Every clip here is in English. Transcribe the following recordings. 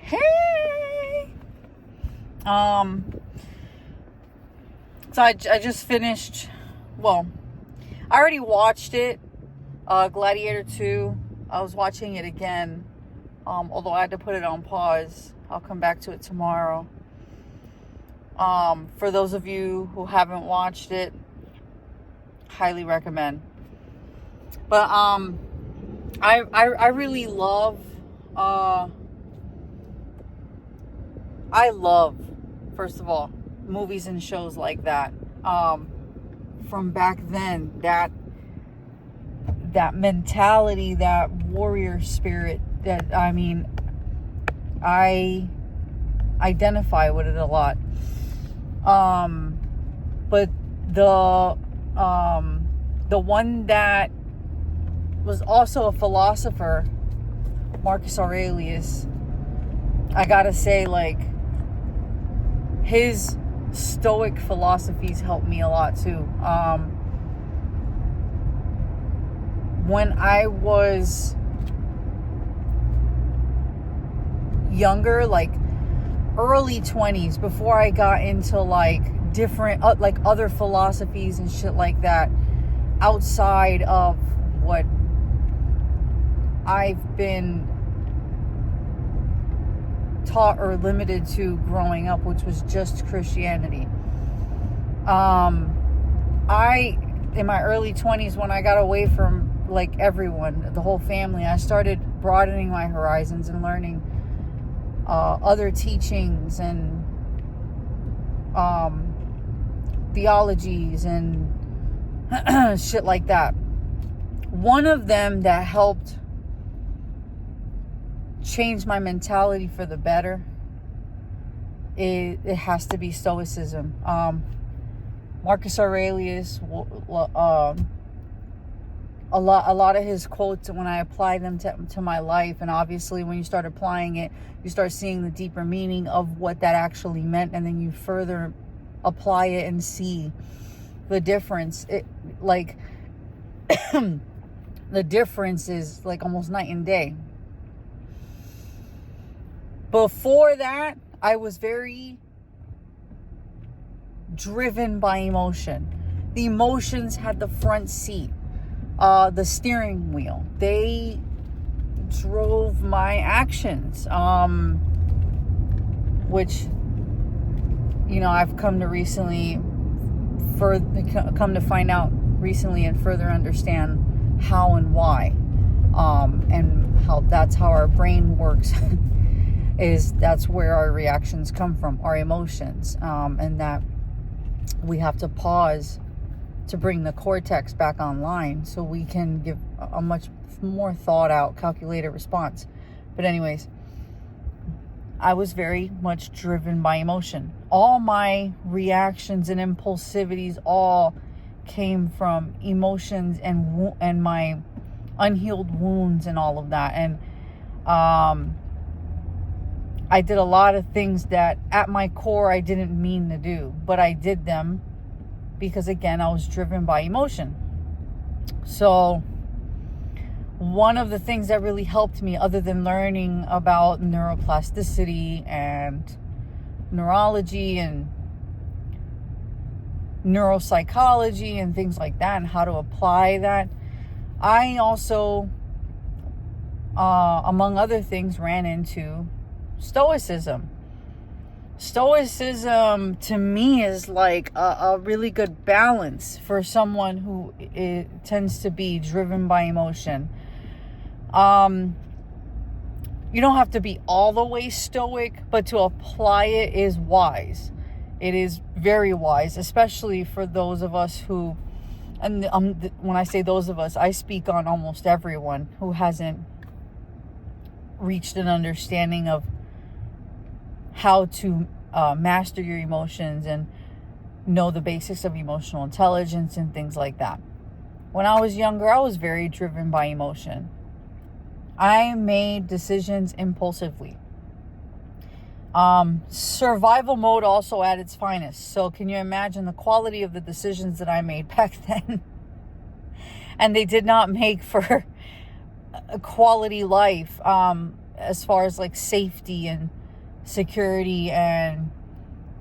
Hey! So I just finished, well, I already watched it, Gladiator 2. I was watching it again, although I had to put it on pause. I'll come back to it tomorrow. For those of you who haven't watched it, highly recommend. But I really love, I love, first of all, movies and shows like that. From back then, that mentality, that warrior spirit, I identify with it a lot. But the one that was also a philosopher, Marcus Aurelius, I gotta say, his stoic philosophies helped me a lot too. When I was younger, early 20s, before I got into different other philosophies and shit like that, outside of what I've been taught or limited to growing up, which was just Christianity. I, in my early 20s, when I got away from everyone, the whole family, I started broadening my horizons and learning other teachings and theologies and shit like that. One of them that helped change my mentality for the better, it has to be stoicism. Marcus Aurelius, a lot of his quotes, when I apply them to my life, and obviously when you start applying it, you start seeing the deeper meaning of what that actually meant, and then you further apply it and see the difference. The difference is almost night and day. Before that, I was very driven by emotion. The emotions had the front seat, the steering wheel. They drove my actions, which, I've come to find out recently and further understand how and why, and how that's how our brain works. That's where our reactions come from, our emotions, and that we have to pause to bring the cortex back online so we can give a much more thought out, calculated response. But anyways, I was very much driven by emotion. All my reactions and impulsivities all came from emotions and my unhealed wounds and all of that. And I did a lot of things that at my core I didn't mean to do, but I did them because, again, I was driven by emotion. So one of the things that really helped me, other than learning about neuroplasticity and neurology and neuropsychology and things like that, and how to apply that, I also, among other things, ran into stoicism. Stoicism to me is a really good balance for someone who tends to be driven by emotion. You don't have to be all the way stoic, but to apply it is wise. It is very wise, especially for those of us who, and when I say those of us, I speak on almost everyone who hasn't reached an understanding of how to master your emotions and know the basics of emotional intelligence and things like that. When I was younger, I was very driven by emotion. I made decisions impulsively. Survival mode also at its finest. So can you imagine the quality of the decisions that I made back then? And they did not make for a quality life. as far as like safety and security and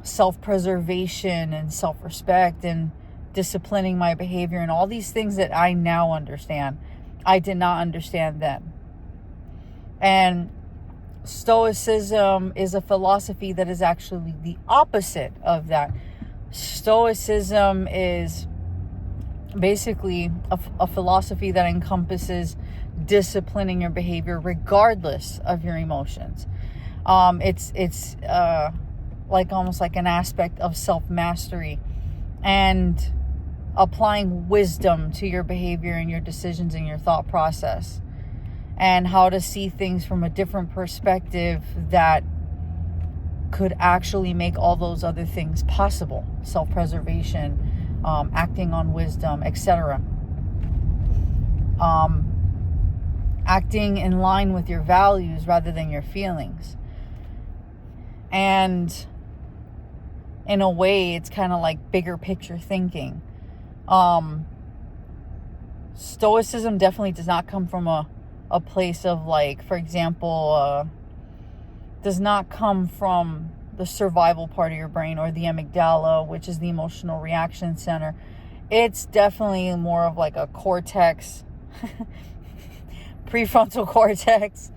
self-preservation and self-respect and disciplining my behavior and all these things that I now understand, I did not understand then. And stoicism is a philosophy that is actually the opposite of that. Stoicism is basically a philosophy that encompasses disciplining your behavior regardless of your emotions. It's like almost like an aspect of self-mastery and applying wisdom to your behavior and your decisions and your thought process, and how to see things from a different perspective that could actually make all those other things possible. Self-preservation, acting on wisdom, etc. Acting in line with your values rather than your feelings. And in a way, it's kind of like bigger picture thinking. Stoicism definitely does not come from a place of, like, for example, does not come from the survival part of your brain or the amygdala, which is the emotional reaction center. It's definitely more of like a cortex, prefrontal cortex,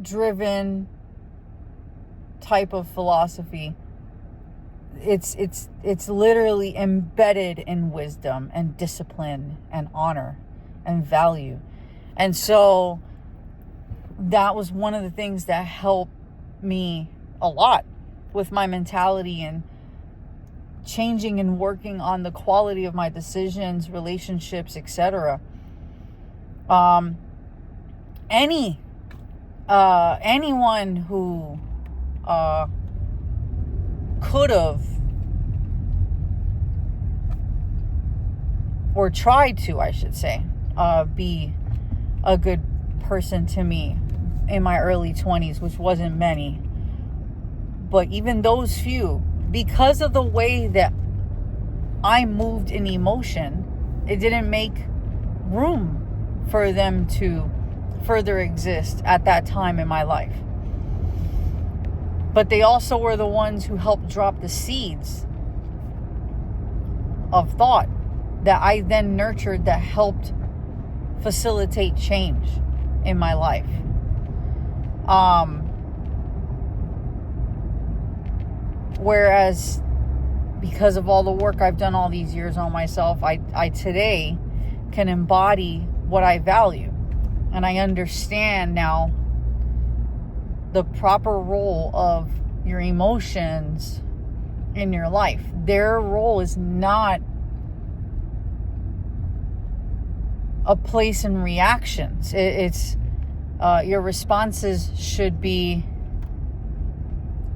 driven type of philosophy. It's literally embedded in wisdom and discipline and honor and value. And so that was one of the things that helped me a lot with my mentality and changing and working on the quality of my decisions, relationships, etc. Anyone who could have or tried to, I should say, be a good person to me in my early 20s, which wasn't many, but even those few, because of the way that I moved in emotion, it didn't make room for them to further exist at that time in my life. But they also were the ones who helped drop the seeds of thought that I then nurtured, that helped facilitate change in my life. Whereas because of all the work I've done all these years on myself, I today can embody what I value. And I understand now the proper role of your emotions in your life. Their role is not a place in reactions. It's your responses should be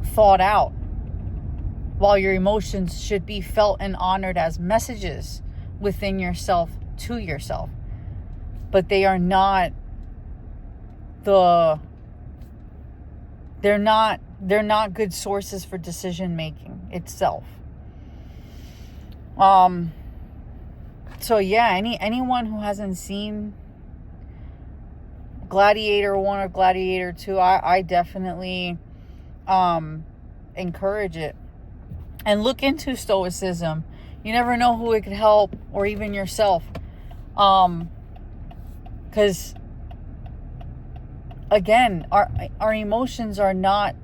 thought out, while your emotions should be felt and honored as messages within yourself to yourself. But they are not they're not good sources for decision making itself. So yeah, anyone who hasn't seen Gladiator 1 or Gladiator 2, I definitely encourage it. And look into stoicism. You never know who it could help, or even yourself. Because again, our emotions are not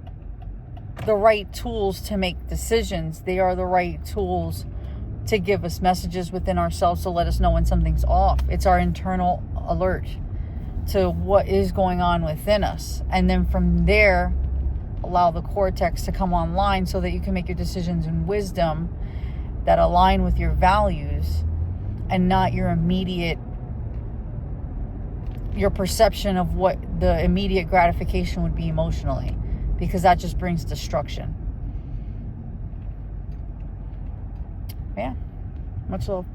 the right tools to make decisions. They are the right tools to give us messages within ourselves to let us know when something's off. It's our internal alert to what is going on within us. And then from there, allow the cortex to come online so that you can make your decisions in wisdom that align with your values and not your perception of what the immediate gratification would be emotionally, because that just brings destruction. Yeah, much love.